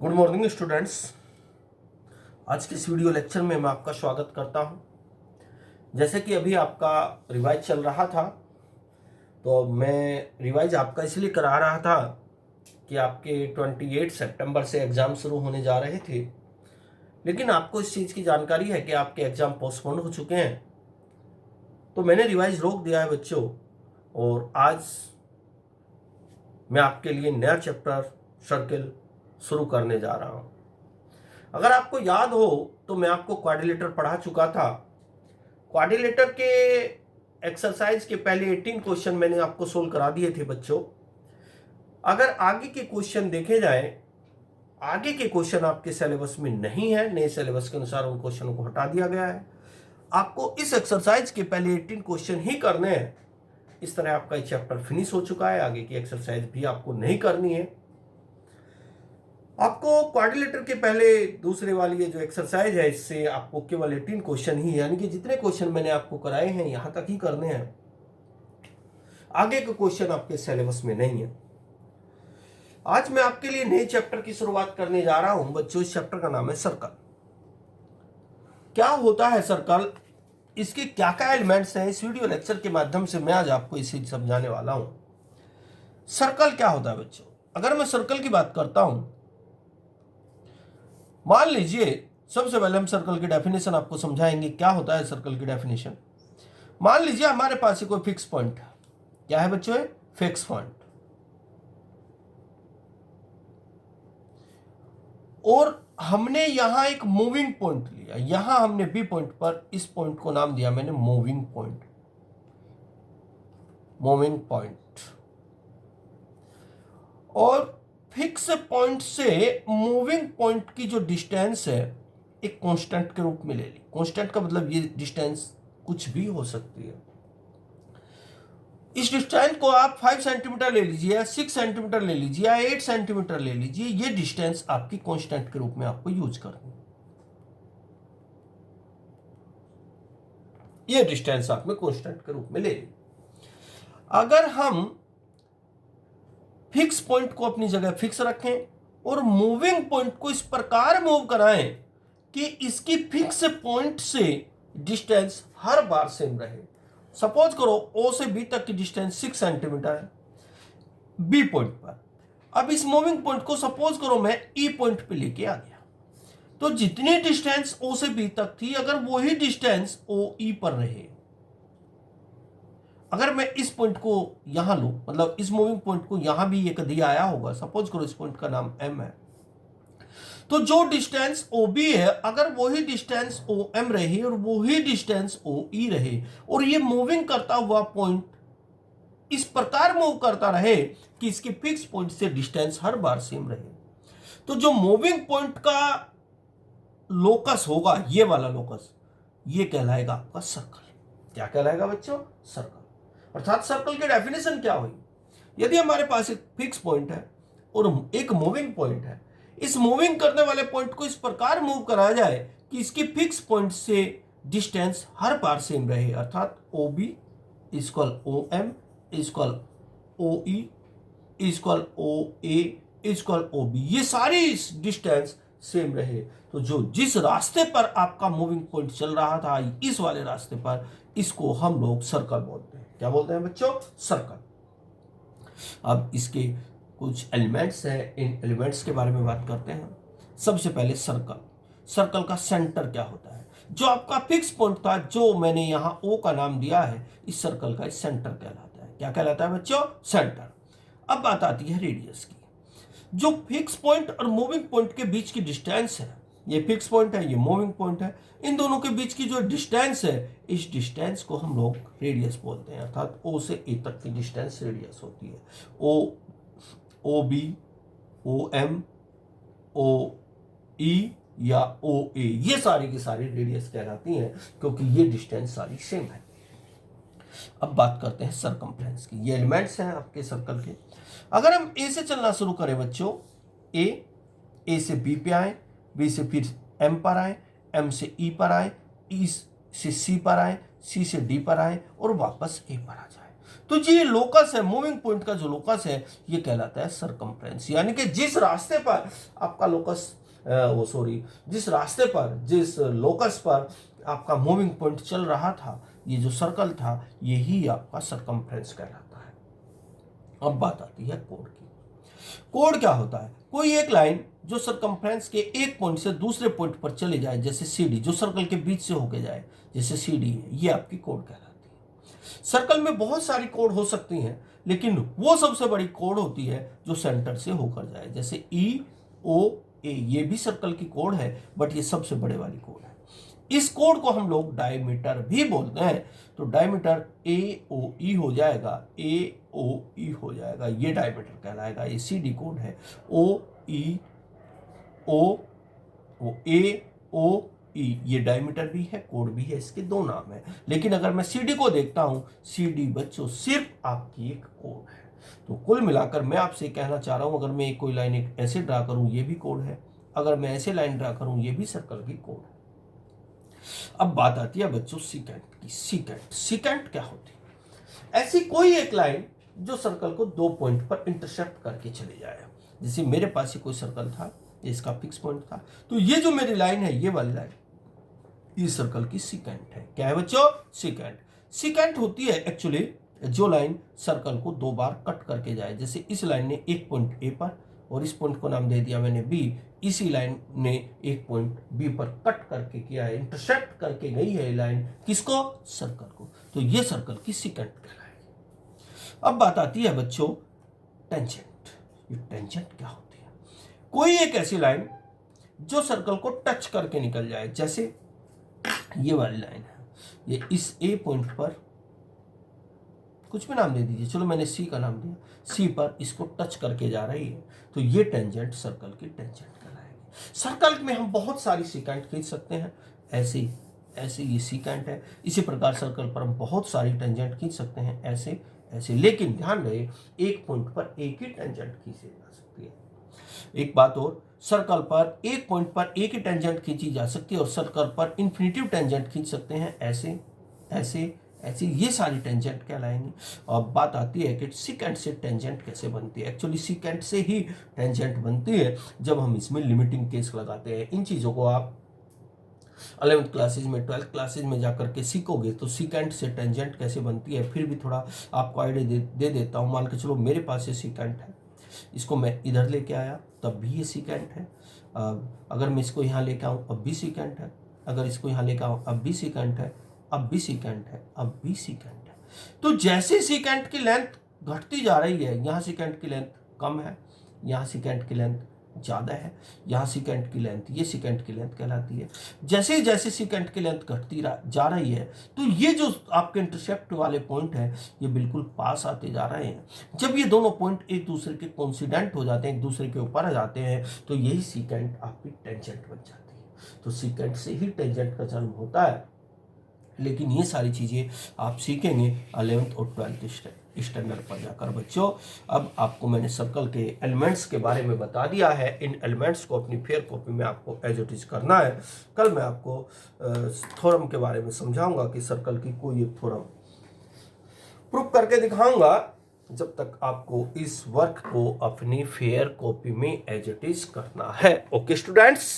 Good morning students. आज के इस वीडियो लेक्चर में मैं आपका स्वागत करता हूं। जैसे कि अभी आपका रिवाइज चल रहा था, तो मैं रिवाइज आपका इसलिए करा रहा था कि आपके 28 सितंबर से एग्ज़ाम शुरू होने जा रहे थे, लेकिन आपको इस चीज़ की जानकारी है कि आपके एग्ज़ाम पोस्टपोन हो चुके हैं। तो मैंने रिवाइज रोक दिया है बच्चों, और आज मैं आपके लिए नया चैप्टर सर्कल शुरू करने जा रहा हूँ। अगर आपको याद हो तो मैं आपको क्वाड्रिलेटर पढ़ा चुका था। क्वाड्रिलेटर के एक्सरसाइज के पहले 18 क्वेश्चन मैंने आपको सोल्व करा दिए थे बच्चों। अगर आगे के क्वेश्चन देखे जाए, आगे के क्वेश्चन आपके सिलेबस में नहीं है, नए सिलेबस के अनुसार उन क्वेश्चनों को हटा दिया गया है। आपको इस एक्सरसाइज के पहले 18 क्वेश्चन ही करने हैं। इस तरह आपका ये चैप्टर फिनिश हो चुका है, आगे की एक्सरसाइज भी आपको नहीं करनी है। आपको क्वाड्रिलेटर के पहले दूसरे वाली ये जो एक्सरसाइज है, इससे आपको केवल 18 क्वेश्चन ही, यानी कि जितने क्वेश्चन मैंने आपको कराए हैं यहां तक ही करने हैं। आगे के क्वेश्चन आपके सिलेबस में नहीं है। आज मैं आपके लिए नए चैप्टर की शुरुआत करने जा रहा हूं बच्चों। इस चैप्टर का नाम है सर्कल। क्या होता है सर्कल, इसके क्या क्या एलिमेंट्स हैं, इस वीडियो लेक्चर के माध्यम से मैं आज आपको इसे समझाने वाला हूं। सर्कल क्या होता है बच्चों? अगर मैं सर्कल की बात करता हूं, मान लीजिए सबसे पहले हम सर्कल की डेफिनेशन आपको समझाएंगे। क्या होता है सर्कल की डेफिनेशन? मान लीजिए हमारे पास कोई फिक्स पॉइंट है। क्या है बच्चों? Fix point. और हमने यहां एक मूविंग पॉइंट लिया। यहां हमने बी पॉइंट पर इस पॉइंट को नाम दिया मैंने मूविंग पॉइंट। Moving point. और फिक्स पॉइंट से मूविंग पॉइंट की जो डिस्टेंस है एक कांस्टेंट के रूप में ले ली। कांस्टेंट का मतलब ये डिस्टेंस कुछ भी हो सकती है। इस डिस्टेंस को आप 5 सेंटीमीटर ले लीजिए, या 6 सेंटीमीटर ले लीजिए, या 8 सेंटीमीटर ले लीजिए, ये डिस्टेंस आपकी कांस्टेंट के रूप में आपको यूज करनी है। ये डिस्टेंस आपने कांस्टेंट के रूप में ले ली। अगर हम फिक्स पॉइंट को अपनी जगह फिक्स रखें और मूविंग पॉइंट को इस प्रकार मूव कराएं कि इसकी फिक्स पॉइंट से डिस्टेंस हर बार सेम रहे। सपोज करो ओ से बी तक की डिस्टेंस 6 सेंटीमीटर है बी पॉइंट पर। अब इस मूविंग पॉइंट को सपोज करो मैं ई पॉइंट पे लेके आ गया, तो जितनी डिस्टेंस ओ से बी तक थी अगर वही डिस्टेंस ओ ई पर रहे। अगर मैं इस पॉइंट को यहां लूं, मतलब इस मूविंग पॉइंट को यहां भी एक दिया आया होगा, सपोज करो इस पॉइंट का नाम एम है, तो जो डिस्टेंस ओ बी है अगर वही डिस्टेंस ओ एम रहे और वही डिस्टेंस ओ ई रहे, और ये मूविंग करता हुआ पॉइंट इस प्रकार मूव करता रहे कि इसके फिक्स पॉइंट से डिस्टेंस हर बार सेम रहे, तो जो मूविंग पॉइंट का लोकस होगा, ये वाला लोकस, ये कहलाएगा आपका सर्कल। क्या कहलाएगा बच्चों? सर्कल। अर्थात सर्कल की डेफिनेशन क्या हुई? यदि हमारे पास एक फिक्स पॉइंट है और एक मूविंग पॉइंट है, इस मूविंग करने वाले पॉइंट को इस प्रकार मूव कराया जाए कि इसकी फिक्स पॉइंट से डिस्टेंस हर बार सेम रहे, अर्थात O B equal O M equal O E equal O A equal O B, ये सारी डिस्टेंस सेम रहे। तो जो जिस रास्ते पर आपका मूविंग पॉइंट चल रहा था, इस वाले रास्ते पर, इसको हम लोग सर्कल बोलते हैं। क्या बोलते हैं बच्चों? सर्कल। अब इसके कुछ एलिमेंट्स हैं, इन एलिमेंट्स के बारे में बात करते हैं। सबसे पहले सर्कल। सर्कल का सेंटर क्या होता है? जो आपका फिक्स पॉइंट था, जो मैंने यहां ओ का नाम दिया है, इस सर्कल का सेंटर कहलाता है। क्या कहलाता है बच्चों? सेंटर। अब बात आती है रेडियस की। जो फिक्स पॉइंट और मूविंग पॉइंट के बीच की डिस्टेंस है, ये फिक्स पॉइंट है, ये मूविंग पॉइंट है, इन दोनों के बीच की जो डिस्टेंस है, इस डिस्टेंस को हम लोग रेडियस बोलते हैं। अर्थात ओ से ए तक की डिस्टेंस रेडियस होती है। ओ, ओ बी, ओ एम, ओ ई या ओ ए, ये सारी की सारी रेडियस कहलाती हैं, क्योंकि ये डिस्टेंस सारी सेम है। अब बात करते हैं सरकमफ्रेंस की। ये एलिमेंट्स हैं आपके सर्कल के। अगर हम ए से चलना शुरू करें बच्चों, ए से बी पे आए, बी से फिर एम पर आए, एम से ई पर आए, ई से सी पर आए, सी से डी पर आए और वापस ए पर आ जाए, तो ये लोकस है, मूविंग पॉइंट का जो लोकस है ये कहलाता है सरकमफ्रेंस, यानी कि जिस रास्ते पर आपका लोकस जिस रास्ते पर, जिस लोकस पर आपका मूविंग पॉइंट चल रहा था, ये जो सर्कल था, यही आपका सरकमफ्रेंस कहलाता है। अब बात आती है कोड की। कोड क्या होता है? कोई एक लाइन जो सरकमफ्रेंस के एक पॉइंट से दूसरे पॉइंट पर चले जाए, जैसे सीडी, जो सर्कल के बीच से होके जाए, जैसे सीडी है, ये आपकी कोड कहलाती है। सर्कल में बहुत सारी कोड हो सकती हैं, लेकिन वो सबसे बड़ी कोड होती है जो सेंटर से होकर जाए, जैसे ई ओ ए, ये भी सर्कल की कोड है, बट ये सबसे बड़े वाली कोड है। इस कोड को हम लोग डायमीटर भी बोलते हैं। तो डायमीटर ए ओ ई हो जाएगा, ए ओ ई हो जाएगा, ये डायमीटर कहलाएगा। ये सी डी कोड है, ओ ई ओ ए ओ ई, ये डायमीटर भी है, कोड भी है, इसके दो नाम है। लेकिन अगर मैं सी डी को देखता हूं, सी डी बच्चों सिर्फ आपकी एक कोड है। तो कुल मिलाकर मैं आपसे कहना चाह रहा हूं, अगर मैं कोई लाइन एक ऐसे ड्रा करूं, ये भी कोड है। अगर मैं ऐसे लाइन ड्रा करूं, ये भी सर्कल की कोड है। अब बात आती है बच्चों सीकेंट की। सीकेंट क्या होती है? ऐसी कोई एक लाइन जो सर्कल को दो पॉइंट पर इंटरसेप्ट करके चले जाए। जैसे मेरे पास ही कोई सर्कल था, इसका फिक्स पॉइंट था, तो ये जो मेरी लाइन है, ये वाली लाइन, ये सर्कल की सीकेंट है। क्या है बच्चों? सीकेंट। सीकेंट होती है एक्चुअली जो लाइन सर्कल को दो बार कट करके जाए। जैसे इस लाइन ने एक पॉइंट ए पर, और इस पॉइंट को नाम दे दिया मैंने बी, इसी लाइन ने एक पॉइंट बी पर कट करके किया है, इंटरसेप्ट करके गई है ये लाइन, किसको? सर्कल को। तो ये सर्कल की सीकेंट कहलाएगी। अब बात आती है बच्चों टेंजेंट। ये टेंजेंट क्या होती है? कोई एक ऐसी लाइन जो सर्कल को टच करके निकल जाए, जैसे ये वाली लाइन है, ये इस ए पॉइंट पर, कुछ भी नाम दे दीजिए, चलो मैंने सी का नाम दिया, सी पर इसको टच करके जा रही है, तो ये टेंजेंट सर्कल की टेंजेंट कहलाएगी। सर्कल में हम बहुत सारी सीकेंट खींच सकते हैं, ऐसे ऐसे ये सीकेंट है। इसी प्रकार सर्कल पर हम बहुत सारी टेंजेंट खींच सकते हैं, ऐसे ऐसे। लेकिन ध्यान रहे, एक पॉइंट पर एक ही टेंजेंट खींची जा सकती है। एक बात और, सर्कल पर एक पॉइंट पर एक ही टेंजेंट खींची जा सकती है, और सर्कल पर इन्फिनिटिव टेंजेंट खींच सकते हैं, ऐसे ऐसे ऐसे, ये सारी टेंजेंट कहलाएंगी। और बात आती है कि सीकेंट से टेंजेंट कैसे बनती है। एक्चुअली सीकेंट से ही टेंजेंट बनती है जब हम इसमें लिमिटिंग केस लगाते हैं। इन चीज़ों को आप 11th क्लासेज में, 12th क्लासेज में जाकर के सीखोगे, तो सीकेंट से टेंजेंट कैसे बनती है। फिर भी थोड़ा आपको आइडिया दे देता हूँ। मान के चलो मेरे पास ये सीकेंट है, इसको मैं इधर लेके आया, तब भी ये सीकेंट है। अगर मैं इसको यहाँ लेके आऊँ, अब भी सीकेंट है। अगर इसको यहाँ लेके आऊँ, अब भी सीकेंट है, अब भी सीकेंट है, अब भी सीकेंट है। तो जैसे सीकेंट की लेंथ घटती जा रही है, यहाँ सीकेंट की लेंथ कम है, यहाँ सीकेंट की लेंथ ज़्यादा है, यहाँ सीकेंट की लेंथ, ये सीकेंट की लेंथ कहलाती है। जैसे जैसे सीकेंट की लेंथ घटती जा रही है, तो ये जो आपके इंटरसेप्ट वाले पॉइंट है, ये बिल्कुल पास आते जा रहे हैं। जब ये दोनों पॉइंट एक दूसरे के कोइंसिडेंट हो जाते हैं, एक दूसरे के ऊपर आ जाते हैं, तो यही सीकेंट आपकी टेंजेंट बन जाती है। तो सीकेंट से ही टेंजेंट का जन्म होता है। लेकिन ये सारी चीज़ें आप सीखेंगे 11th और 12th स्टैंडर्ड पर जाकर बच्चों। अब आपको मैंने सर्कल के एलिमेंट्स के बारे में बता दिया है। इन एलिमेंट्स को अपनी फेयर कॉपी में आपको एज इट इज करना है। कल मैं आपको थ्योरम के बारे में समझाऊंगा कि सर्कल की कोई एक थ्योरम प्रूफ करके दिखाऊंगा। जब तक आपको इस वर्क को अपनी फेयर कॉपी में एज इट इज करना है। Okay students.